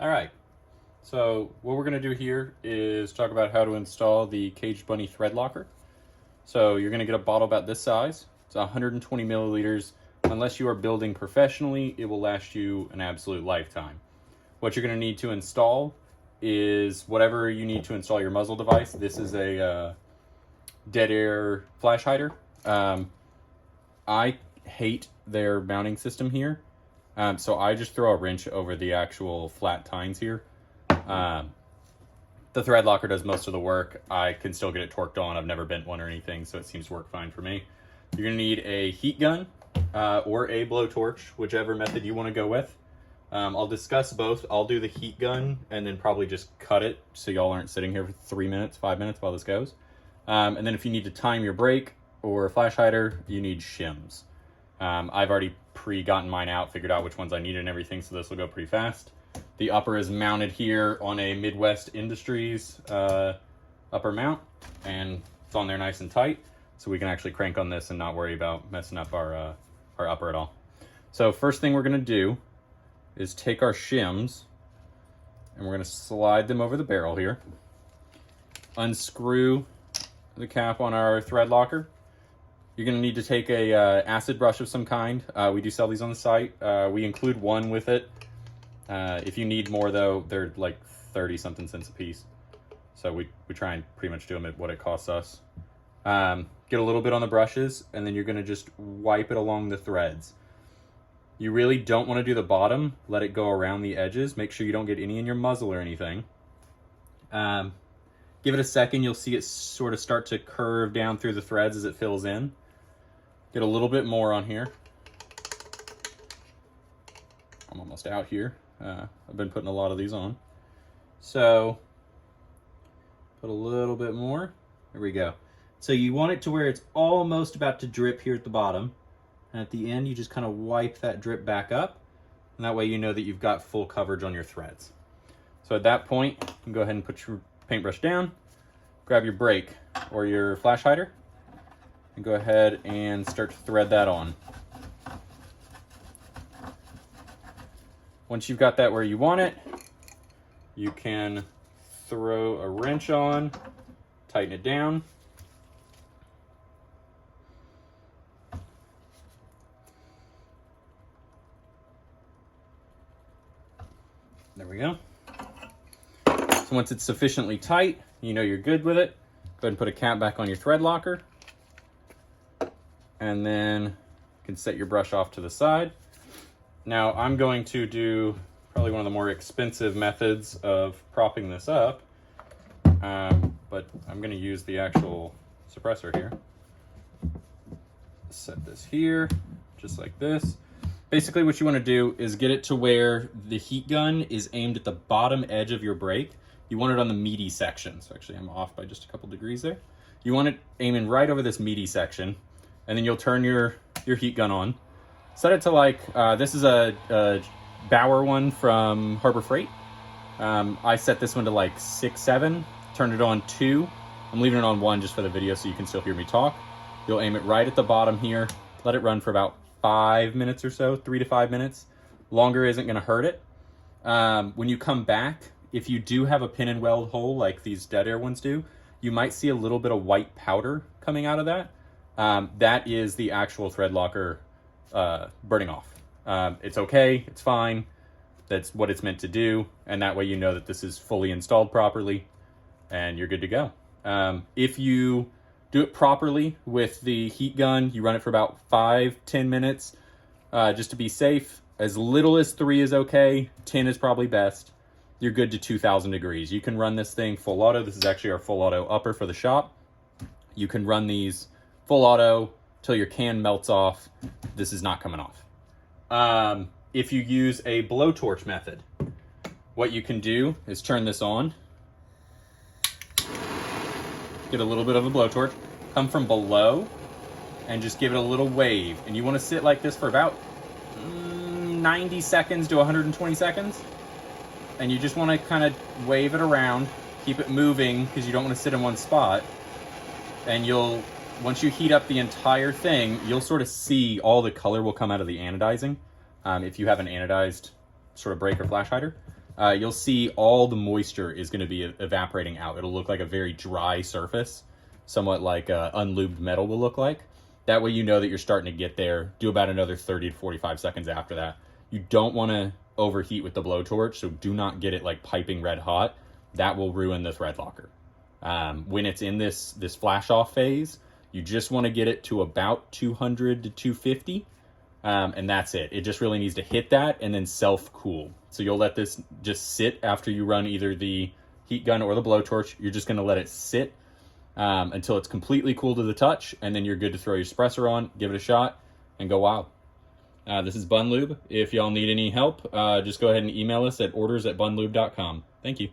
All right, so what we're going to do here is talk about how to install the Caged Bunny Threadlocker. So you're going to get a bottle about this size. It's 120 milliliters. Unless you are building professionally, it will last you an absolute lifetime. What you're going to need to install is whatever you need to install your muzzle device. This is a dead air flash hider. I hate their mounting system here. So I just throw a wrench over the actual flat tines here. The Threadlocker does most of the work. I can still get it torqued on. I've never bent one or anything, so it seems to work fine for me. You're going to need a heat gun or a blowtorch, whichever method you want to go with. I'll discuss both. I'll do the heat gun and then probably just cut it so y'all aren't sitting here for 3 minutes, 5 minutes while this goes. And then if you need to time your brake or a flash hider, you need shims. I've already gotten mine out, figured out which ones I needed and everything, so this will go pretty fast. The upper is mounted here on a Midwest Industries upper mount, and it's on there nice and tight, so we can actually crank on this and not worry about messing up our upper at all. So first thing we're going to do is take our shims, and we're going to slide them over the barrel here. Unscrew the cap on our Threadlocker. You're going to need to take a acid brush of some kind. We do sell these on the site. We include one with it. If you need more though, they're like 30 something cents a piece. So we try and pretty much do them at what it costs us. Get a little bit on the brushes, and then you're going to just wipe it along the threads. You really don't want to do the bottom. Let it go around the edges. Make sure you don't get any in your muzzle or anything. Give it a second. You'll see it sort of start to curve down through the threads as it fills in. Get a little bit more on here. I'm almost out here. I've been putting a lot of these on. So, put a little bit more. There we go. So you want it to where it's almost about to drip here at the bottom. And at the end, you just kind of wipe that drip back up. And that way you know that you've got full coverage on your threads. So at that point, you can go ahead and put your paintbrush down. Grab your brake or your flash hider. And go ahead and start to thread that on. Once you've got that where you want it, you can throw a wrench on, tighten it down. There we go. So once it's sufficiently tight, you know you're good with it. Go ahead and put a cap back on your Threadlocker. And then you can set your brush off to the side. Now I'm going to do probably one of the more expensive methods of propping this up, but I'm going to use the actual suppressor here. Set this here, just like this. Basically what you want to do is get it to where the heat gun is aimed at the bottom edge of your brake. You want it on the meaty section. So actually I'm off by just a couple degrees there. You want it aiming right over this meaty section. And then you'll turn your heat gun on. Set it to like, this is a Bauer one from Harbor Freight. I set this one to like 6, 7, turned it on 2. I'm leaving it on 1 just for the video so you can still hear me talk. You'll aim it right at the bottom here. Let it run for about 5 minutes or so, 3 to 5 minutes. Longer isn't gonna hurt it. When you come back, if you do have a pin and weld hole like these dead air ones do, you might see a little bit of white powder coming out of that. That is the actual Threadlocker burning off. It's okay, it's fine. That's what it's meant to do. And that way you know that this is fully installed properly and you're good to go. If you do it properly with the heat gun, you run it for about 5-10 minutes just to be safe. As little as 3 is okay, 10 is probably best. You're good to 2,000 degrees. You can run this thing full auto. This is actually our full auto upper for the shop. You can run these full auto till your can melts off. This is not coming off. If you use a blowtorch method, what you can do is turn this on, get a little bit of a blowtorch, come from below, and just give it a little wave. And you want to sit like this for about 90 seconds to 120 seconds. And you just want to kind of wave it around, keep it moving because you don't want to sit in one spot. And once you heat up the entire thing, you'll sort of see all the color will come out of the anodizing if you have an anodized sort of brake or flash hider. you'll see all the moisture is going to be evaporating out. It'll look like a very dry surface, somewhat like unlubed metal will look like. That way you know that you're starting to get there. Do about another 30 to 45 seconds after that. You don't want to overheat with the blowtorch, so do not get it like piping red hot. That will ruin the thread locker. When it's in this flash off phase, you just want to get it to about 200 to 250, and that's it. It just really needs to hit that and then self-cool. So you'll let this just sit after you run either the heat gun or the blowtorch. You're just going to let it sit until it's completely cool to the touch, and then you're good to throw your suppressor on, give it a shot, and go wild. This is Bun Lube. If y'all need any help, just go ahead and email us at orders@bunlube.com. Thank you.